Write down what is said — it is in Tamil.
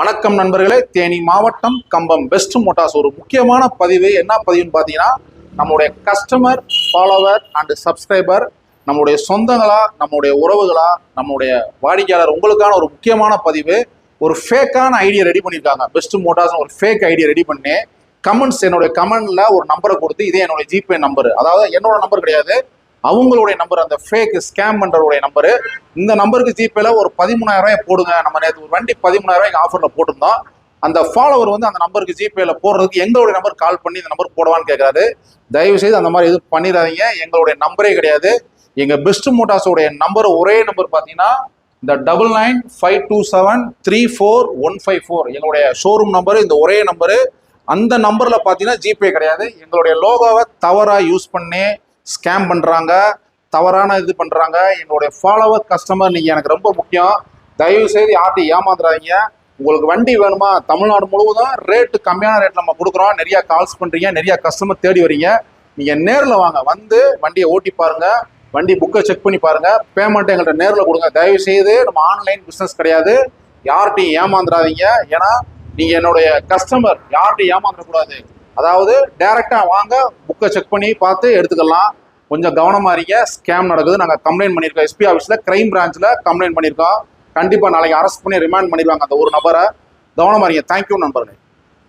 வணக்கம் நண்பர்களே, தேனி மாவட்டம் கம்பம் பெஸ்ட் மோட்டார்ஸ் ஒரு முக்கியமான பதிவு. என்ன பதிவுன்னு பார்த்தீங்கன்னா, நம்முடைய கஸ்டமர், ஃபாலோவர் அண்ட் சப்ஸ்கிரைபர், நம்முடைய சொந்தங்களா, நம்முடைய உறவுகளா, நம்முடைய வாடிக்கையாளர் உங்களுக்கான ஒரு முக்கியமான பதிவு. ஒரு ஃபேக்கான ஐடியா ரெடி பண்ணியிருக்காங்க. பெஸ்ட் மோட்டார்ஸ் ஒரு ஃபேக் ஐடியா ரெடி பண்ணி கமெண்ட்ஸ், என்னுடைய கமெண்ட்ல ஒரு நம்பரை கொடுத்து, இதே என்னுடைய ஜிபே நம்பர், அதாவது என்னோட நம்பர் கிடையாது, அவங்களுடைய நம்பர், அந்த ஃபேக் ஸ்கேம் பண்றவருடைய நம்பரு. இந்த நம்பருக்கு ஜிபேல ஒரு 13,000 ரூபாய் போடுங்க. நம்ம நேற்று ஒரு வண்டி 13,000 ரூபாய்க்கு ஆஃபர்ல போட்டிருந்தோம். அந்த ஃபாலோவர் அந்த நம்பருக்கு ஜிபேல போடுறதுக்கு எங்களுடைய நம்பர் கால் பண்ணி இந்த நம்பர் போடுவான்னு கேட்கறாரு. தயவு செய்து அந்த மாதிரி எதுவும் பண்ணிடாதீங்க. எங்களுடைய நம்பரே கிடையாது. எங்க பெஸ்ட் மோட்டார்ஸோடைய நம்பர் ஒரே நம்பர் பார்த்தீங்கன்னா இந்த 9952734154 எங்களுடைய ஷோரூம் நம்பர். இந்த ஒரே நம்பரு. அந்த நம்பர்ல பார்த்தீங்கன்னா ஜிபே கிடையாது. எங்களுடைய லோகோவை தவறா யூஸ் பண்ணி ஸ்கேம் பண்றாங்க, தவறான இது பண்றாங்க. எங்களுடைய ஃபாலோவர் கஸ்டமர் நீங்க எனக்கு ரொம்ப முக்கியம். தயவு செய்து யார்ட்டையும் ஏமாந்துடாதீங்க. உங்களுக்கு வண்டி வேணுமா, தமிழ்நாடு முழுவதும் ரேட்டு கம்மியான ரேட் நம்ம கொடுக்குறோம். நிறைய கால்ஸ் பண்றீங்க, நிறைய கஸ்டமர் தேடி வரீங்க. நீங்க நேரில் வாங்க, வந்து வண்டியை ஓட்டி பாருங்க, வண்டி புக்கை செக் பண்ணி பாருங்க, பேமெண்ட் எங்கள்கிட்ட நேரில் கொடுங்க. தயவு செய்து நம்ம ஆன்லைன் பிஸ்னஸ் கிடையாது. யார்ட்டையும் ஏமாந்துடாதீங்க. ஏன்னா நீங்க என்னுடைய கஸ்டமர், யார்ட்டையும் ஏமாந்துடக்கூடாது. அதாவது டைரக்டா வாங்க, புக்கை செக் பண்ணி பார்த்து எடுத்துக்கலாம். கொஞ்சம் கவனமா இருங்க. ஸ்கேம் நடக்குது. நாங்கள் கம்ப்ளைண்ட் பண்ணியிருக்கோம். எஸ்பி ஆஃபீஸில் கிரைம் பிரான்ச்சில் கம்ப்ளைண்ட் பண்ணியிருக்கோம். கண்டிப்பாக நாளைக்கு அரெஸ்ட் பண்ணி ரிமாண்ட் பண்ணிடுவாங்க அந்த ஒரு நபரை. கவனமா இருங்க. தேங்க்யூ நண்பர்களே.